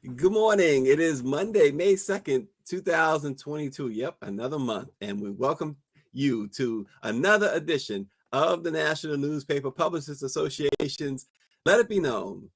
Good morning. It is Monday, May 2nd, 2022. Yep, another month. And we welcome you to another edition of the National Newspaper Publishers Association's Let It Be Known.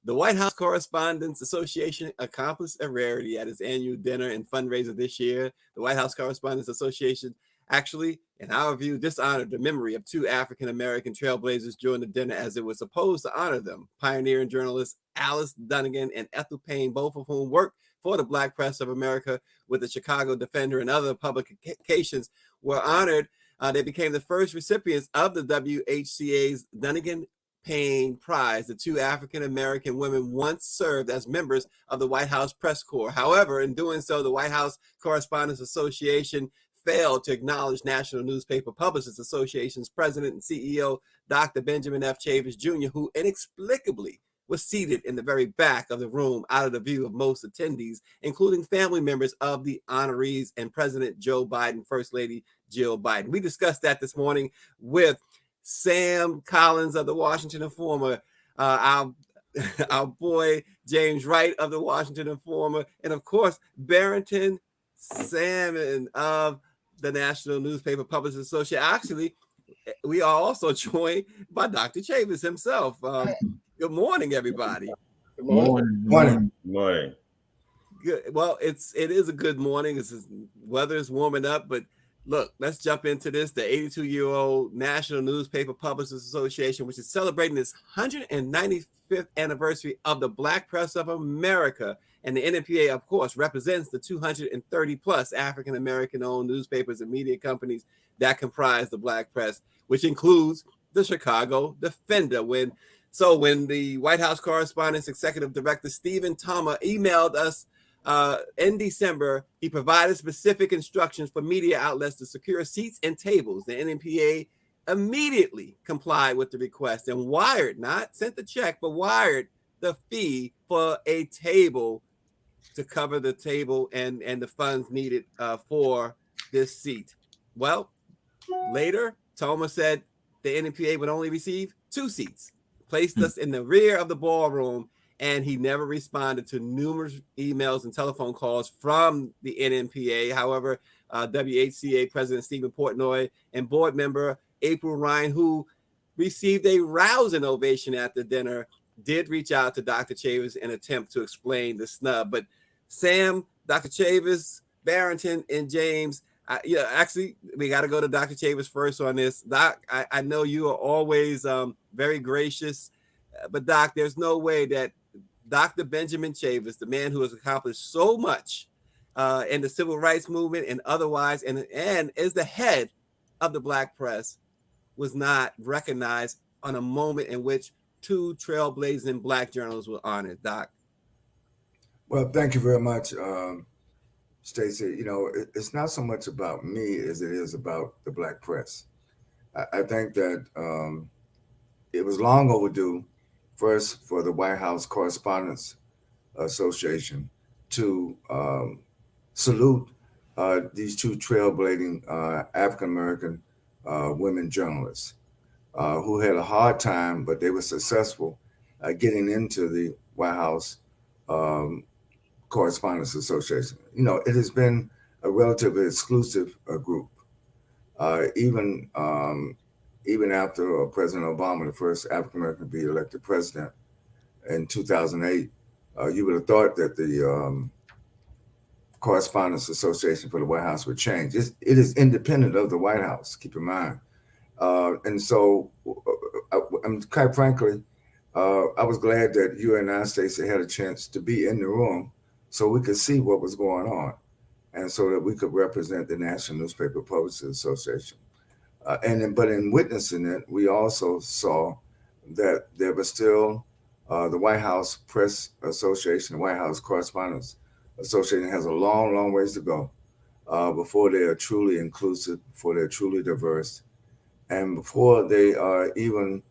The White House Correspondents Association accomplished a rarity at its annual dinner and fundraiser this year. The White House Correspondents Association actually, in our view, dishonored the memory of two African-American trailblazers during the dinner as it was supposed to honor them. Pioneering journalists Alice Dunnigan and Ethel Payne, both of whom worked for the Black Press of America with the Chicago Defender and other publications, were honored. They became the first recipients of the WHCA's Dunnigan-Payne Prize. The two African-American women once served as members of the White House Press Corps. However, in doing so, the White House Correspondents Association failed to acknowledge National Newspaper Publishers Association's president and CEO, Dr. Benjamin F. Chavis Jr., who inexplicably was seated in the very back of the room out of the view of most attendees, including family members of the honorees and President Joe Biden, First Lady Jill Biden. We discussed that this morning with Sam Collins of the Washington Informer, our boy James Wright of the Washington Informer, and of course, Barrington Salmon of the National Newspaper Publishers Association. Actually, we are also joined by Dr. Chavis himself. Good morning, everybody. Good morning. Morning. Morning. Good. Well, it is a good morning. Weather is warming up, but look, let's jump into this. The 82-year-old National Newspaper Publishers Association, which is celebrating its 195th anniversary of the Black Press of America. And the NNPA, of course, represents the 230 plus African-American owned newspapers and media companies that comprise the Black Press, which includes the Chicago Defender. When the White House Correspondents Executive Director Stephen Thomas emailed us in December, he provided specific instructions for media outlets to secure seats and tables. The NNPA immediately complied with the request and not sent the check, but wired the fee for a table to cover the table and the funds needed for this seat. Well, later, Thomas said the NNPA would only receive 2 seats, placed us in the rear of the ballroom, and he never responded to numerous emails and telephone calls from the NNPA. However, WHCA President Stephen Portnoy and board member April Ryan, who received a rousing ovation at the dinner, did reach out to Dr. Chavis in an attempt to explain the snub. But Sam, Dr. Chavis, Barrington, and James, actually, we got to go to Dr. Chavis first on this. Doc, I know you are always very gracious, but Doc, there's no way that Dr. Benjamin Chavis, the man who has accomplished so much in the civil rights movement and otherwise, and is the head of the Black Press, was not recognized on a moment in which 2 trailblazing Black journalists were honored. Doc. Well, thank you very much, Stacey. It's not so much about me as it is about the Black press. I think that it was long overdue, first for the White House Correspondents Association to salute these 2 trailblazing African-American women journalists who had a hard time, but they were successful getting into the White House Correspondents Association. It has been a relatively exclusive group. Even after President Obama, the first African American to be elected president in 2008, you would have thought that the Correspondents Association for the White House would change. It is independent of the White House, keep in mind. And so, quite frankly, I was glad that you and I, Stacey, had a chance to be in the room so we could see what was going on and so that we could represent the National Newspaper Publishers Association. But in witnessing it, we also saw that there was still the White House Press Association, the White House Correspondents Association has a long, long ways to go before they are truly inclusive, before they're truly diverse, and before they even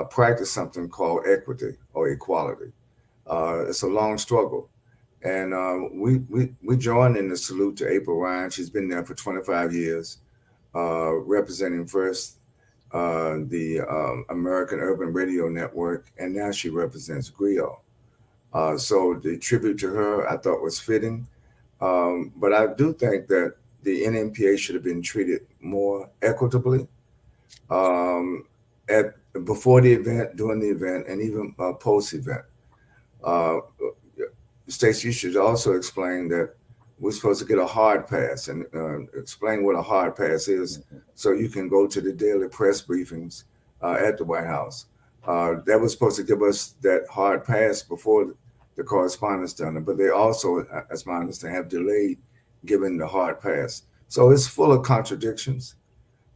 practice something called equity or equality. It's a long struggle. And we joined in the salute to April Ryan. She's been there for 25 years, representing first the American Urban Radio Network, and now she represents GRIO. So the tribute to her I thought was fitting. But I do think that the NMPA should have been treated more equitably at before the event, during the event, and even post event. Uh, Stacey, you should also explain that we're supposed to get a hard pass and explain what a hard pass is so you can go to the daily press briefings at the White House. That was supposed to give us that hard pass before the correspondence done it, but they also, as my understanding, have delayed giving the hard pass. So it's full of contradictions.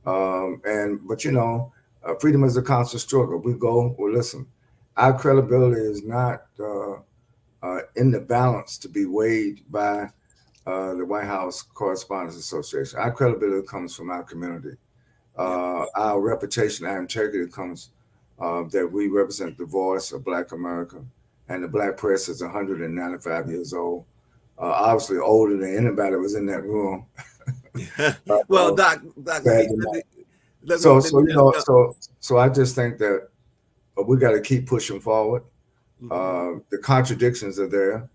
But freedom is a constant struggle. We go, well, listen, our credibility is not in the balance to be weighed by the White House Correspondents Association. Our credibility comes from our community. Our reputation, our integrity comes that we represent the voice of Black America, and the Black press is 195 years old, obviously older than anybody that was in that room. Well, Doc, so I just think that we got to keep pushing forward. The contradictions are there,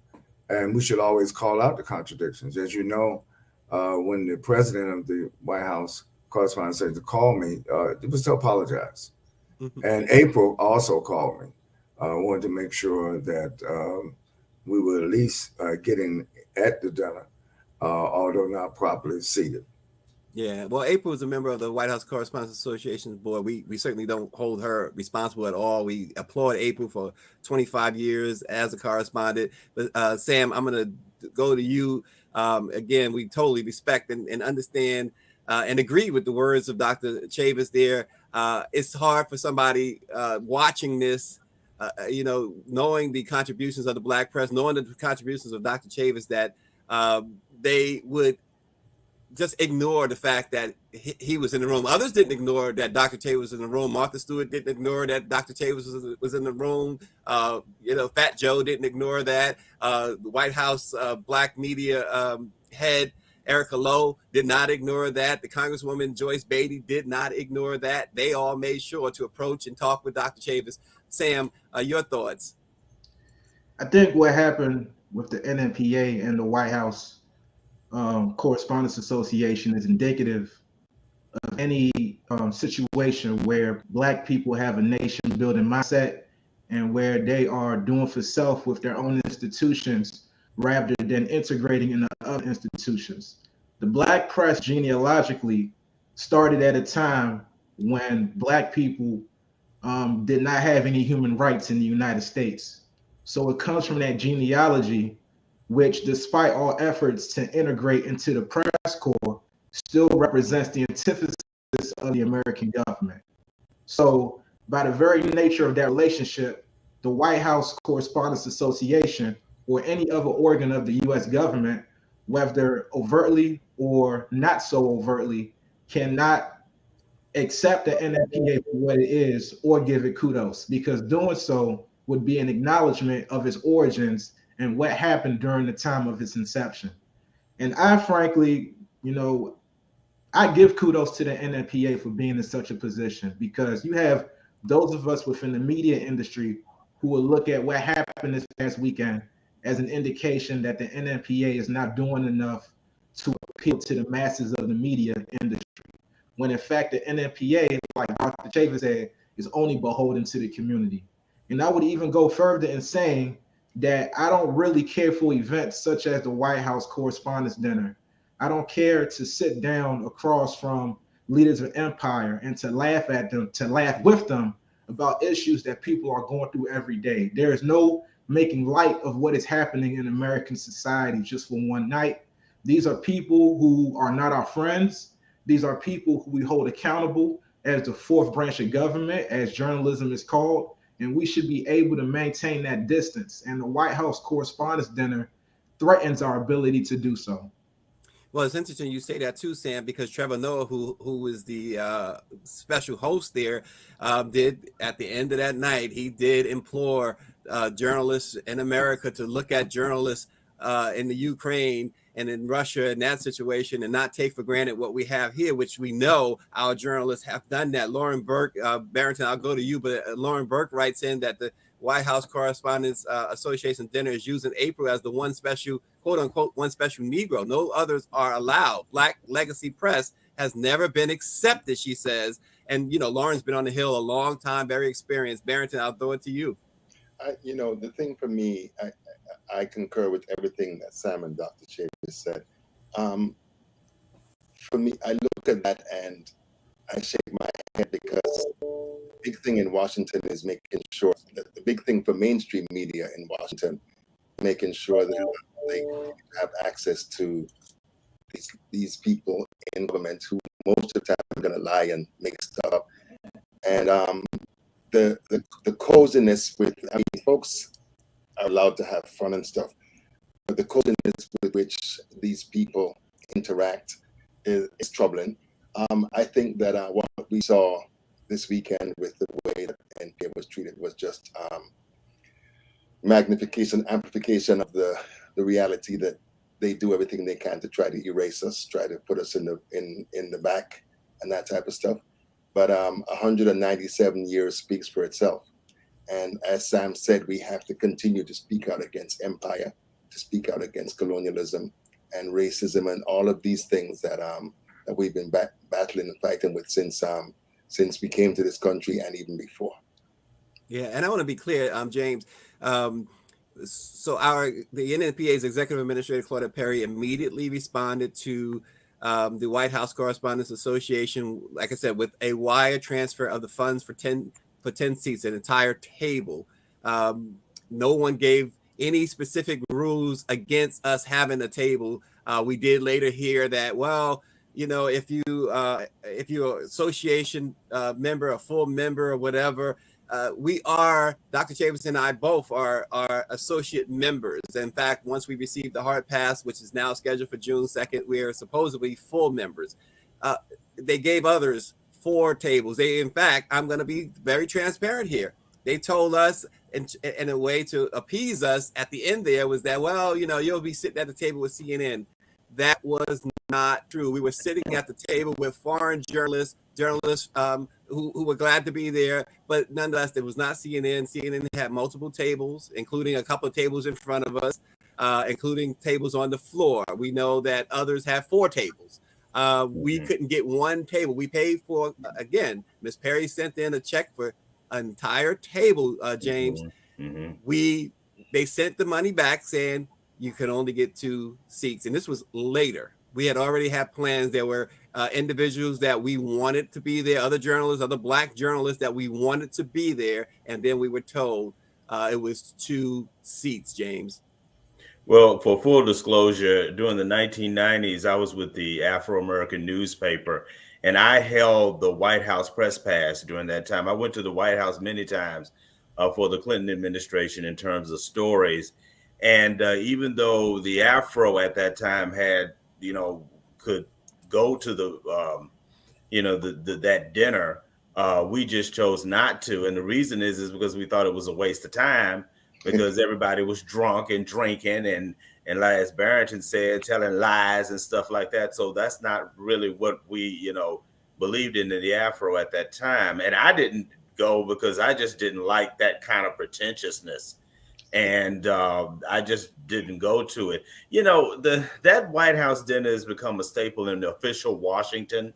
and we should always call out the contradictions. As you know, when the president of the White House Correspondents said to call me, it was to apologize. And April also called me. Wanted to make sure that we were at least getting at the dinner, although not properly seated. Yeah, well, April is a member of the White House Correspondents Association board. We certainly don't hold her responsible at all. We applaud April for 25 years as a correspondent. But Sam, I'm going to go to you. Again, we totally respect and understand and agree with the words of Dr. Chavis there. It's hard for somebody watching this, knowing the contributions of the Black press, knowing the contributions of Dr. Chavis, that they would just ignore the fact that he was in the room. Others didn't ignore that Dr. Chavis was in the room. Martha Stewart didn't ignore that Dr. Chavis was in the room. Fat Joe didn't ignore that. The White House Black media head, Erica Lowe, did not ignore that. The Congresswoman Joyce Beatty did not ignore that. They all made sure to approach and talk with Dr. Chavis. Sam, your thoughts? I think what happened with the NMPA and the White House Correspondents Association is indicative of any situation where Black people have a nation building mindset and where they are doing for self with their own institutions rather than integrating into other institutions. The Black press genealogically started at a time when Black people did not have any human rights in the United States. So it comes from that genealogy, which, despite all efforts to integrate into the press corps, still represents the antithesis of the American government. So, by the very nature of that relationship, the White House Correspondents Association or any other organ of the US government, whether overtly or not so overtly, cannot accept the NFPA for what it is or give it kudos, because doing so would be an acknowledgement of its origins and what happened during the time of its inception. And I frankly, I give kudos to the NFPA for being in such a position, because you have those of us within the media industry who will look at what happened this past weekend as an indication that the NFPA is not doing enough to appeal to the masses of the media industry, when in fact the NFPA, like Dr. Chavis said, is only beholden to the community. And I would even go further in saying that I don't really care for events such as the White House Correspondents' Dinner. I don't care to sit down across from leaders of empire and to laugh at them, to laugh with them about issues that people are going through every day. There is no making light of what is happening in American society just for one night. These are people who are not our friends. These are people who we hold accountable as the fourth branch of government, as journalism is called. And we should be able to maintain that distance. And the White House Correspondents' Dinner threatens our ability to do so. Well, it's interesting you say that too, Sam, because Trevor Noah, who is the special host there, did at the end of that night, he did implore journalists in America to look at journalists in the Ukraine and in Russia in that situation and not take for granted what we have here, which we know our journalists have done that. Lauren Burke, Barrington, I'll go to you, but Lauren Burke writes in that the White House Correspondents Association dinner is using April as the one special, quote unquote, one special Negro. No others are allowed. Black legacy press has never been accepted, she says. And, Lauren's been on the Hill a long time, very experienced. Barrington, I'll throw it to you. The thing for me, I concur with everything that Sam and Dr. Chavis said. For me, I look at that and I shake my head, because the big thing in Washington is making sure that the big thing for mainstream media in Washington, making sure that they have access to these people in government who most of the time are going to lie and make stuff up. And the coziness with, folks are allowed to have fun and stuff, but the coziness with which these people interact is troubling. I think that what we saw this weekend with the way that NPA was treated was just magnification, amplification of the reality that they do everything they can to try to erase us, try to put us in the back and that type of stuff. But 197 years speaks for itself. And as Sam said, we have to continue to speak out against empire, to speak out against colonialism and racism and all of these things that we've been battling and fighting with since we came to this country and even before. Yeah, and I want to be clear, James. So the NNPA's executive administrator, Claudette Perry, immediately responded to the White House Correspondents Association, like I said, with a wire transfer of the funds for 10 seats, an entire table. No one gave any specific rules against us having a table. We did later hear that, well, if you're an association member, a full member or whatever, we are, Dr. Chavis and I both are associate members. In fact, once we received the hard pass, which is now scheduled for June 2nd, we are supposedly full members. They gave others 4 tables. In fact, I'm going to be very transparent here. They told us in a way to appease us at the end there was that, well, you'll be sitting at the table with CNN. That was not true. We were sitting at the table with foreign journalists who were glad to be there, but nonetheless, it was not CNN. CNN had multiple tables, including a couple of tables in front of us, including tables on the floor. We know that others have 4 tables. We couldn't get one table. We paid for, again, Ms. Perry sent in a check for an entire table, James. They sent the money back saying you can only get 2 seats. And this was later. We had already had plans. There were individuals that we wanted to be there, other journalists, other Black journalists that we wanted to be there. And then we were told it was 2 seats, James. Well, for full disclosure, during the 1990s, I was with the Afro-American newspaper, and I held the White House press pass during that time. I went to the White House many times for the Clinton administration in terms of stories. And even though the Afro at that time had, could go to the, that dinner, we just chose not to. And the reason is because we thought it was a waste of time, because everybody was drunk and drinking and as Barrington said, telling lies and stuff like that. So that's not really what we, believed in the Afro at that time. And I didn't go because I just didn't like that kind of pretentiousness. And I just didn't go to it. That White House dinner has become a staple in the official Washington.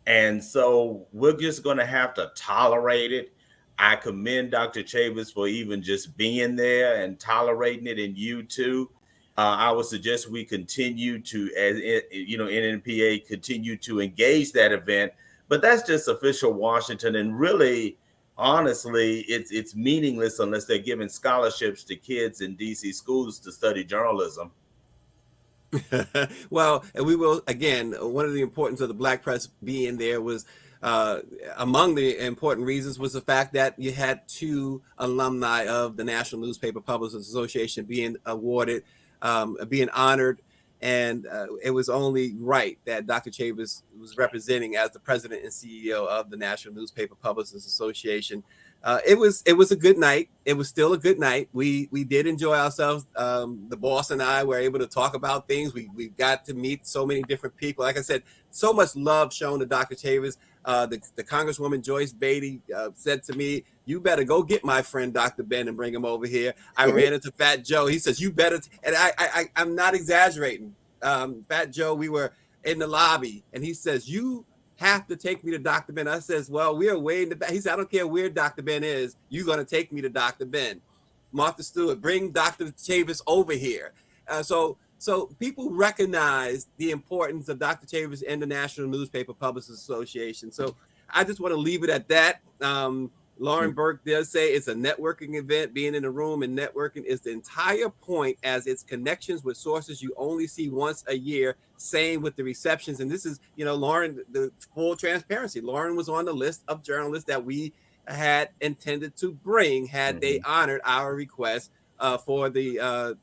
And so we're just going to have to tolerate it. I commend Dr. Chavis for even just being there and tolerating it, and you too. I would suggest we continue to, as NNPA, continue to engage that event. But that's just official Washington, and really, honestly, it's meaningless unless they're giving scholarships to kids in DC schools to study journalism. Well, and we will, again, one of the importance of the Black press being there was, among the important reasons was the fact that you had 2 alumni of the National Newspaper Publishers Association being awarded, being honored. And it was only right that Dr. Chavis was representing as the president and CEO of the National Newspaper Publishers Association. It was a good night. It was still a good night. We did enjoy ourselves. The boss and I were able to talk about things. We got to meet so many different people. Like I said, so much love shown to Dr. Chavis. The Congresswoman Joyce Beatty said to me, "You better go get my friend Dr. Ben and bring him over here." I ran into Fat Joe. He says, "You better," and I'm not exaggerating. Fat Joe, we were in the lobby, and he says, "You have to take me to Dr. Ben." I says, "Well, we are way in the back." He said, "I don't care where Dr. Ben is. You're going to take me to Dr. Ben." Martha Stewart, bring Dr. Chavis over here. So people recognize the importance of Dr. Chavis and the National Newspaper Publishers Association. So I just want to leave it at that. Lauren Burke does say it's a networking event. Being in a room and networking is the entire point, as its connections with sources you only see once a year. Same with the receptions. And this is, Lauren, the full transparency. Lauren was on the list of journalists that we had intended to bring had they honored our request for the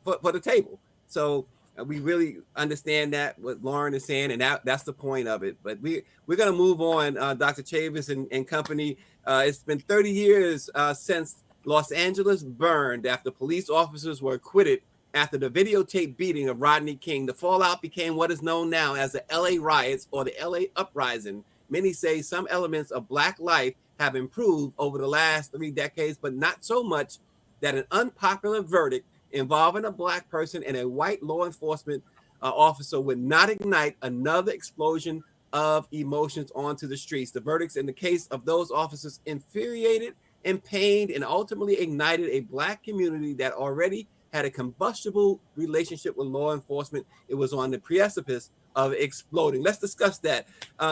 for the table. So we really understand that what Lauren is saying, and that's the point of it. But we're going to move on. Dr. Chavis and company. It's been 30 years since Los Angeles burned after police officers were acquitted after the videotaped beating of Rodney King. The fallout became what is known now as the LA riots or the LA uprising. Many say some elements of Black life have improved over the last 3 decades, but not so much that an unpopular verdict involving a Black person and a white law enforcement officer would not ignite another explosion of emotions onto the streets. The verdicts in the case of those officers infuriated and pained and ultimately ignited a Black community that already had a combustible relationship with law enforcement. It was on the precipice of exploding. Let's discuss that.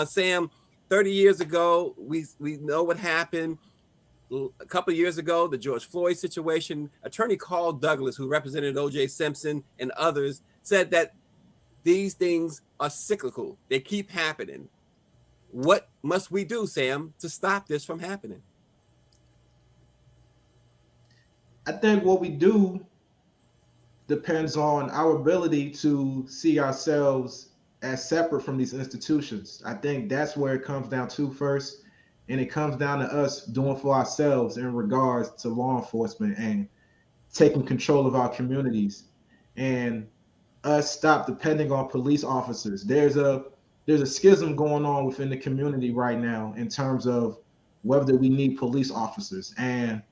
Sam, 30 years ago, we know what happened. A couple of years ago, the George Floyd situation, attorney Carl Douglas, who represented O.J. Simpson and others, said that these things are cyclical. They keep happening. What must we do, Sam, to stop this from happening? I think what we do depends on our ability to see ourselves as separate from these institutions. I think that's where it comes down to first. And it comes down to us doing for ourselves in regards to law enforcement and taking control of our communities, and us stop depending on police officers. There's a schism going on within the community right now in terms of whether we need police officers, and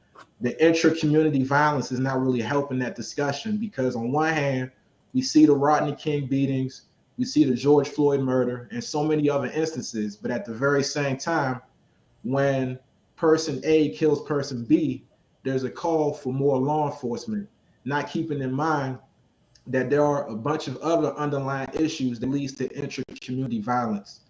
the intra-community violence is not really helping that discussion, because on one hand, we see the Rodney King beatings, we see the George Floyd murder, and so many other instances, but at the very same time, when person A kills person B, there's a call for more law enforcement, not keeping in mind that there are a bunch of other underlying issues that leads to intra-community violence.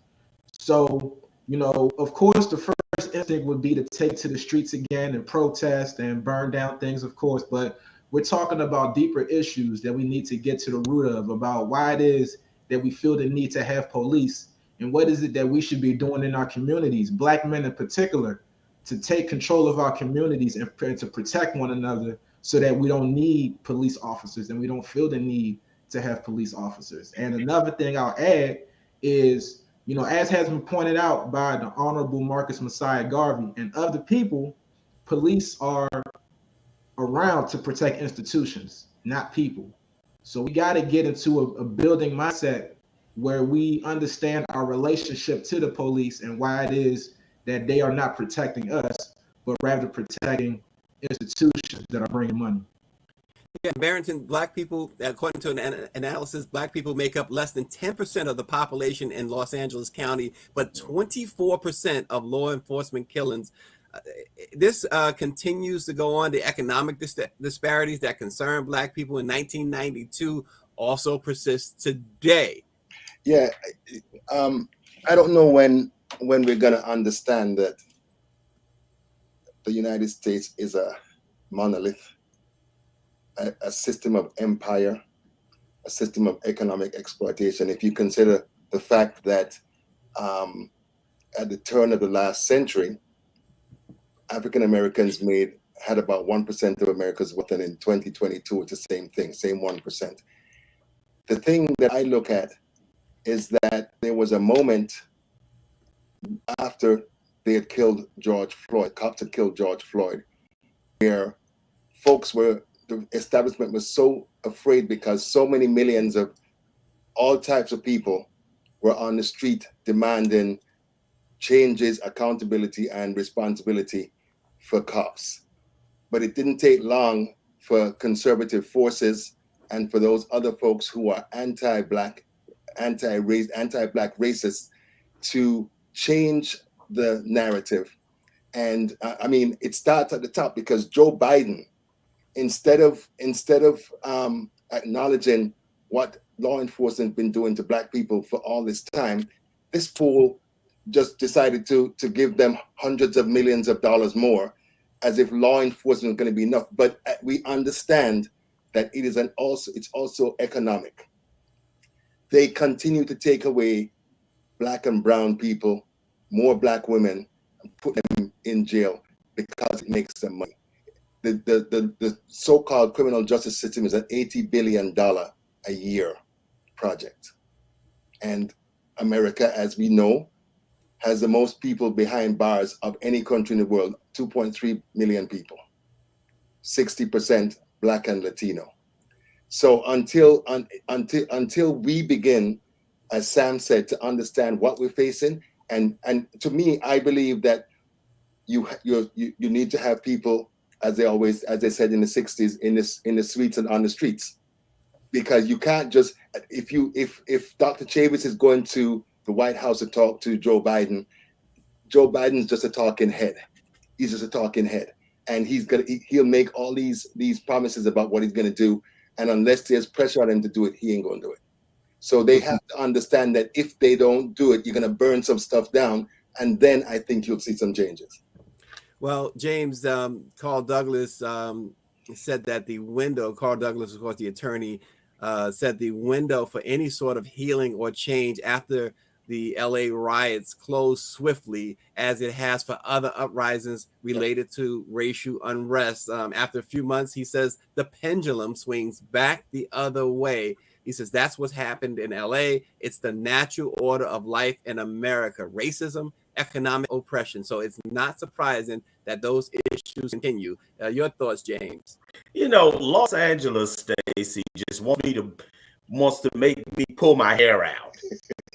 So, of course, the first instinct would be to take to the streets again and protest and burn down things, of course, but we're talking about deeper issues that we need to get to the root of, about why it is that we feel the need to have police. And what is it that we should be doing in our communities, Black men in particular, to take control of our communities and to protect one another so that we don't need police officers and we don't feel the need to have police officers. And another thing I'll add is, as has been pointed out by the Honorable Marcus Messiah Garvey and other people, police are around to protect institutions, not people. So we got to get into a building mindset where we understand our relationship to the police and why it is that they are not protecting us, but rather protecting institutions that are bringing money. Yeah, Barrington, Black people, according to an analysis, Black people make up less than 10% of the population in Los Angeles County, but 24% of law enforcement killings. This continues to go on. The economic disparities that concern Black people in 1992 also persist today. Yeah, I don't know when we're going to understand that the United States is a monolith, a system of empire, a system of economic exploitation. If you consider the fact that at the turn of the last century, African Americans had about 1% of America's wealth, and in 2022, it's the same thing, same 1%. The thing that I look at is that there was a moment after they had killed George Floyd, cops had killed George Floyd, where the establishment was so afraid because so many millions of all types of people were on the street demanding changes accountability and responsibility for cops. But it didn't take long for conservative forces and for those other folks who are anti-Black, anti-race, anti-Black racists to change the narrative. And I mean, it starts at the top, because Joe Biden, instead of acknowledging what law enforcement has been doing to Black people for all this time, this fool just decided to give them hundreds of millions of dollars more, as if law enforcement is going to be enough. But we understand that it's also economic. They continue to take away Black and brown people, more Black women, and put them in jail because it makes them money. The so-called criminal justice system is an $80 billion a year project. And America, as we know, has the most people behind bars of any country in the world, 2.3 million people, 60% Black and Latino. So until we begin, as Sam said, to understand what we're facing, and to me, I believe that you need to have people, as they said in the 60s, in the streets and on the streets, because you can't just, if Dr. Chavis is going to the White House to talk to Joe Biden's just a talking head. He's just a talking head, and he'll make all these promises about what he's gonna do, and unless there's pressure on him to do it, he ain't gonna do it. So they have to understand that if they don't do it, you're gonna burn some stuff down, and then I think you'll see some changes. Well, James, Carl Douglas said that the window, Carl Douglas, of course, the attorney, said the window for any sort of healing or change after the LA riots closed swiftly, as it has for other uprisings related to racial unrest. After a few months, he says the pendulum swings back the other way. He says that's what's happened in LA. It's the natural order of life in America: racism, economic oppression. So it's not surprising that those issues continue. Your thoughts, James? You know, Los Angeles, Stacey, just wants to make me pull my hair out.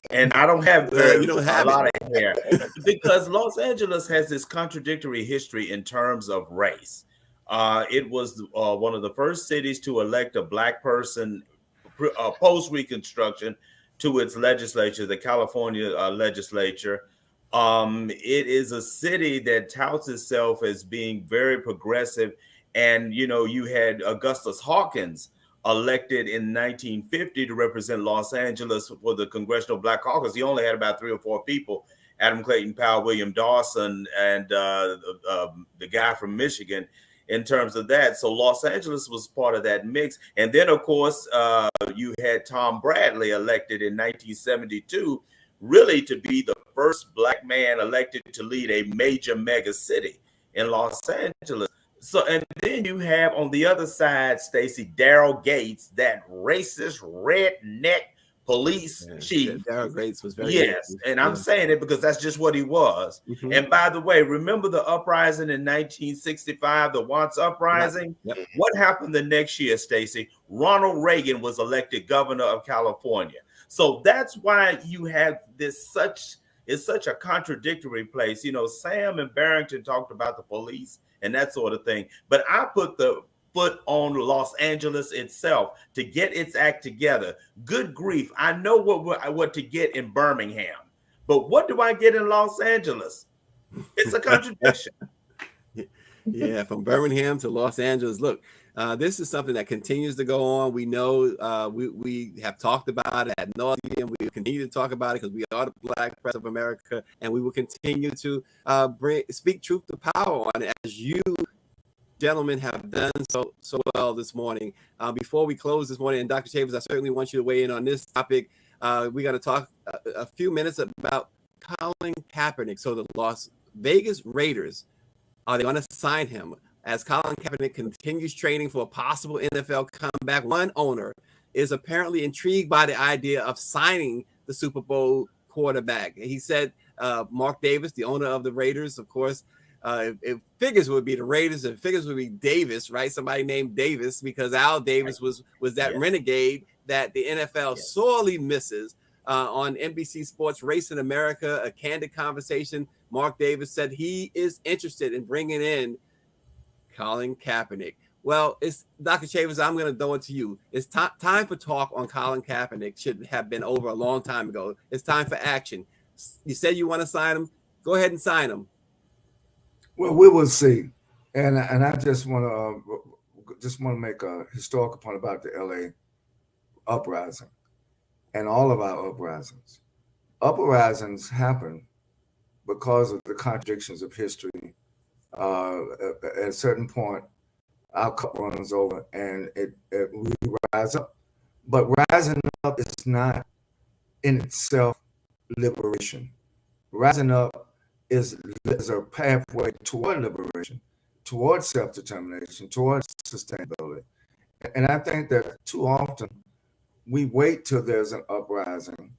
And I don't have you don't have a lot of hair, because Los Angeles has this contradictory history in terms of race. It was one of the first cities to elect a Black person post-Reconstruction to its legislature, the California legislature. It is a city that touts itself as being very progressive. And, you know, you had Augustus Hawkins elected in 1950 to represent Los Angeles for the Congressional Black Caucus. He only had about 3 or 4 people: Adam Clayton Powell, William Dawson, and the guy from Michigan, in terms of that. So Los Angeles was part of that mix. And then, of course, you had Tom Bradley elected in 1972, really to be the first Black man elected to lead a major mega city in Los Angeles. So, and then you have on the other side, Stacey, Daryl Gates, that racist redneck police chief. Daryl Gates was very racist. And I'm saying it because that's just what he was. Mm-hmm. And by the way, remember the uprising in 1965, the Watts uprising? Yep. What happened the next year, Stacey? Ronald Reagan was elected governor of California. So that's why you have it's such a contradictory place. You know, Sam and Barrington talked about the police and that sort of thing, but I put the foot on Los Angeles itself to get its act together. Good grief, I know what to get in Birmingham, but what do I get in Los Angeles? It's a contradiction. Yeah, from Birmingham to Los Angeles. Look, this is something that continues to go on. We know we have talked about it ad nauseum. We continue to talk about it because we are the Black press of America, and we will continue to speak truth to power on it, as you gentlemen have done so well this morning. Before we close this morning, and Dr. Chavis, I certainly want you to weigh in on this topic. We're going to talk a few minutes about Colin Kaepernick. So the Las Vegas Raiders, are they going to sign him? As Colin Kaepernick continues training for a possible NFL comeback, one owner is apparently intrigued by the idea of signing the Super Bowl quarterback. He said Mark Davis, the owner of the Raiders, of course, it figures would be the Raiders, and figures would be Davis, right? Somebody named Davis, because Al Davis was that renegade that the NFL sorely misses. on NBC Sports Race in America, a candid conversation. Mark Davis said he is interested in bringing in Colin Kaepernick. Well, it's Dr. Chavez, I'm going to throw it to you. It's time for talk on Colin Kaepernick. Should have been over a long time ago. It's time for action. You said you want to sign him. Go ahead and sign him. Well, we will see. And I just want to make a historical point about the LA uprising and all of our uprisings. Uprisings happen because of the contradictions of history. At a certain point, our cup runs over and we rise up. But rising up is not in itself liberation. Rising up is a pathway toward liberation, towards self-determination, towards sustainability. And I think that too often we wait till there's an uprising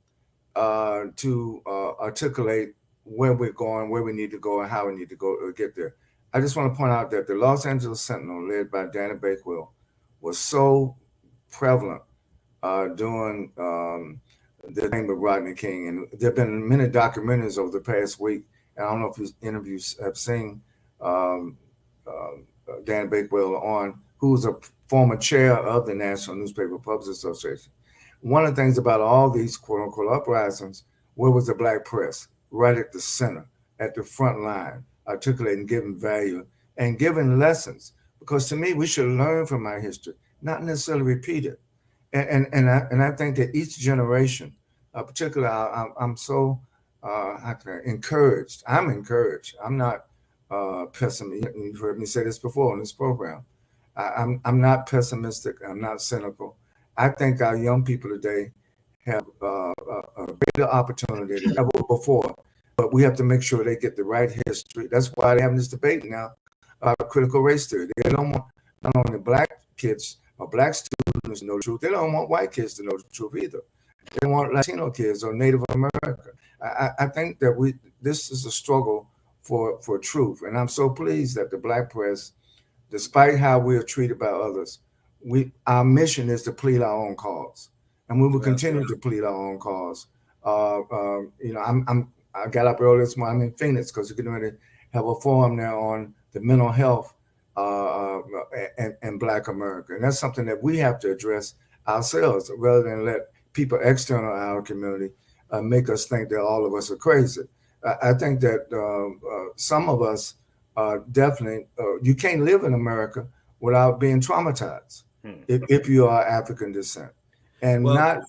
to articulate where we're going, where we need to go, and how we need to go to get there. I just want to point out that the Los Angeles Sentinel, led by Danny Bakewell, was so prevalent during the name of Rodney King. And there have been many documentaries over the past week. And I don't know if these interviews have seen Dan Bakewell on, who's a former chair of the National Newspaper Publishers Association. One of the things about all these quote unquote uprisings, where was the black press? Right at the center, at the front line, articulating, giving value, and giving lessons. Because to me, we should learn from our history, not necessarily repeat it. And I think that each generation, particularly, I'm so encouraged. I'm encouraged. I'm not pessimistic. You've heard me say this before on this program. I'm not pessimistic. I'm not cynical. I think our young people today have a greater opportunity than ever before, but we have to make sure they get the right history. That's why they're having this debate now about critical race theory. They don't want not only black kids or black students to know the truth, they don't want white kids to know the truth either. They want Latino kids or Native American. I think that this is a struggle for truth. And I'm so pleased that the black press, despite how we are treated by others, our mission is to plead our own cause. And we will continue to plead our own cause. I got up early this morning. I'm in Phoenix because we're getting ready to have a forum now on the mental health and Black America. And that's something that we have to address ourselves rather than let people external to our community make us think that all of us are crazy. I think that some of us definitely, you can't live in America without being traumatized if you are African descent, and not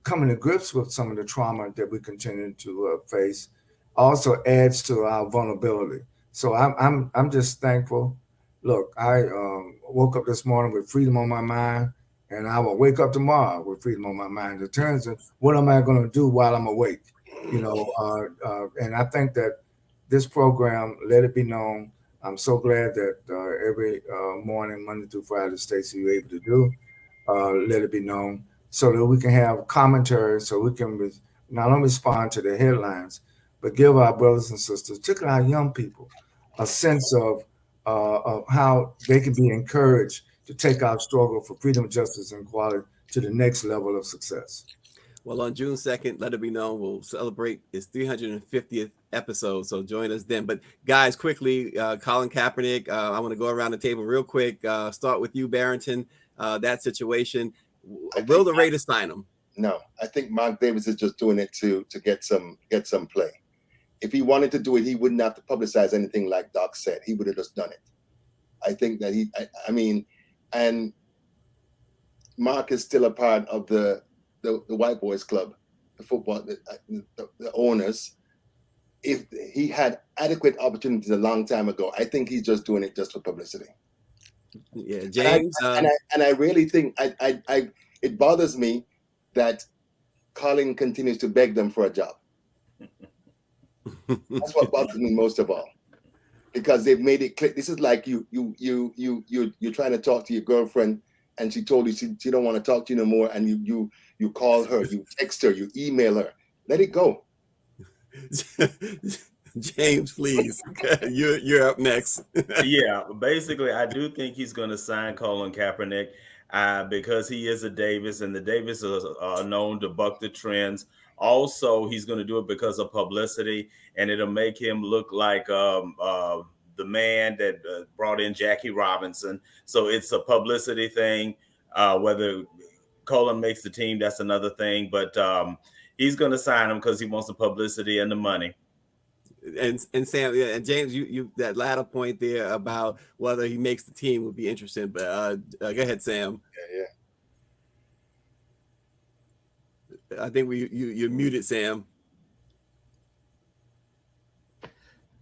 coming to grips with some of the trauma that we continue to face also adds to our vulnerability. So I'm just thankful. Look, I woke up this morning with freedom on my mind, and I will wake up tomorrow with freedom on my mind in terms of what am I going to do while I'm awake, and I think that this program, Let It Be Known, I'm so glad that every morning, Monday through Friday, Stacey, you're able to do Let It Be Known, so that we can have commentary, so we can not only respond to the headlines, but give our brothers and sisters, particularly our young people, a sense of how they can be encouraged to take our struggle for freedom, justice, and equality to the next level of success. Well, on June 2nd, Let It Be Known, we'll celebrate its 350th episode. So join us then. But guys, quickly, Colin Kaepernick, I want to go around the table real quick. Start with you, Barrington. That situation. Will the Raiders sign him? No, I think Mark Davis is just doing it to get some play. If he wanted to do it, he wouldn't have to publicize anything like Doc said. He would have just done it. I think that and Mark is still a part of the White Boys Club, the football, the owners. If he had adequate opportunities a long time ago, I think he's just doing it just for publicity. Yeah, James. And I really think it bothers me that Colin continues to beg them for a job. That's what bothers me most of all, because they've made it clear. This is like you're trying to talk to your girlfriend, and she told you she don't want to talk to you no more, and you call her, you text her, you email her. Let it go. James, please. You're up next. Yeah, basically, I do think he's going to sign Colin Kaepernick. because he is a Davis, and the Davis are known to buck the trends. Also, he's going to do it because of publicity, and it'll make him look like the man that brought in Jackie Robinson. So it's a publicity thing. Whether Colin makes the team, that's another thing. But he's going to sign him because he wants the publicity and the money. And Sam, yeah, and James, you that latter point there about whether he makes the team would be interesting. But go ahead, Sam. Yeah. I think you're muted, Sam.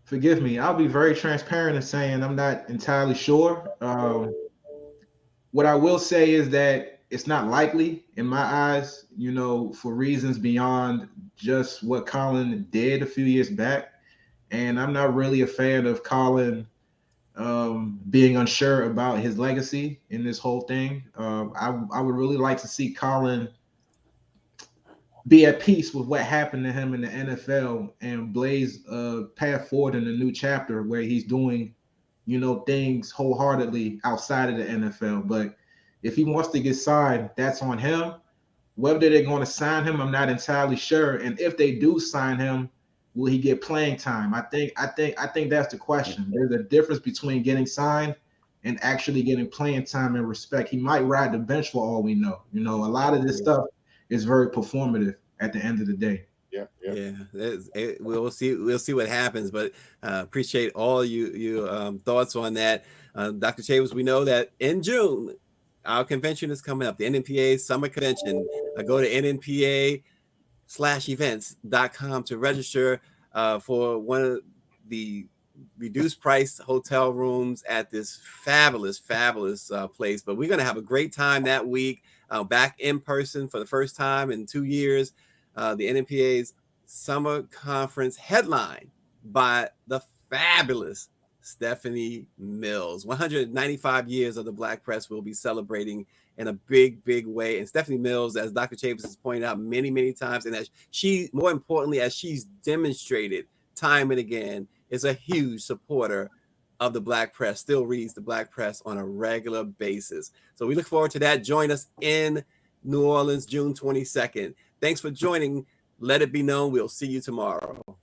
Forgive me. I'll be very transparent in saying I'm not entirely sure. What I will say is that it's not likely in my eyes, you know, for reasons beyond just what Colin did a few years back. And I'm not really a fan of Colin being unsure about his legacy in this whole thing. I would really like to see Colin be at peace with what happened to him in the NFL and blaze a path forward in a new chapter where he's doing, you know, things wholeheartedly outside of the NFL. But if he wants to get signed, that's on him. Whether they're going to sign him, I'm not entirely sure. And if they do sign him, will he get playing time? I think that's the question. There's a difference between getting signed and actually getting playing time and respect. He might ride the bench for all we know. You know, a lot of this stuff is very performative at the end of the day. Yeah. We'll see what happens, but appreciate all your thoughts on that. Dr. Chavez, we know that in June, our convention is coming up, the NNPA Summer Convention. Go to nnpa/events.com to register for one of the reduced price hotel rooms at this fabulous place. But we're going to have a great time that week, back in person for the first time in 2 years. The NNPA's Summer Conference headlined by the fabulous Stephanie Mills. 195 years of the Black press will be celebrating in a big way. And Stephanie Mills, as Dr. Chavez has pointed out many times, and as she, more importantly, as she's demonstrated time and again, is a huge supporter of the Black press, still reads the Black press on a regular basis. So we look forward to that. Join us in New Orleans, June 22nd. Thanks for joining. Let it be known. We'll see you tomorrow.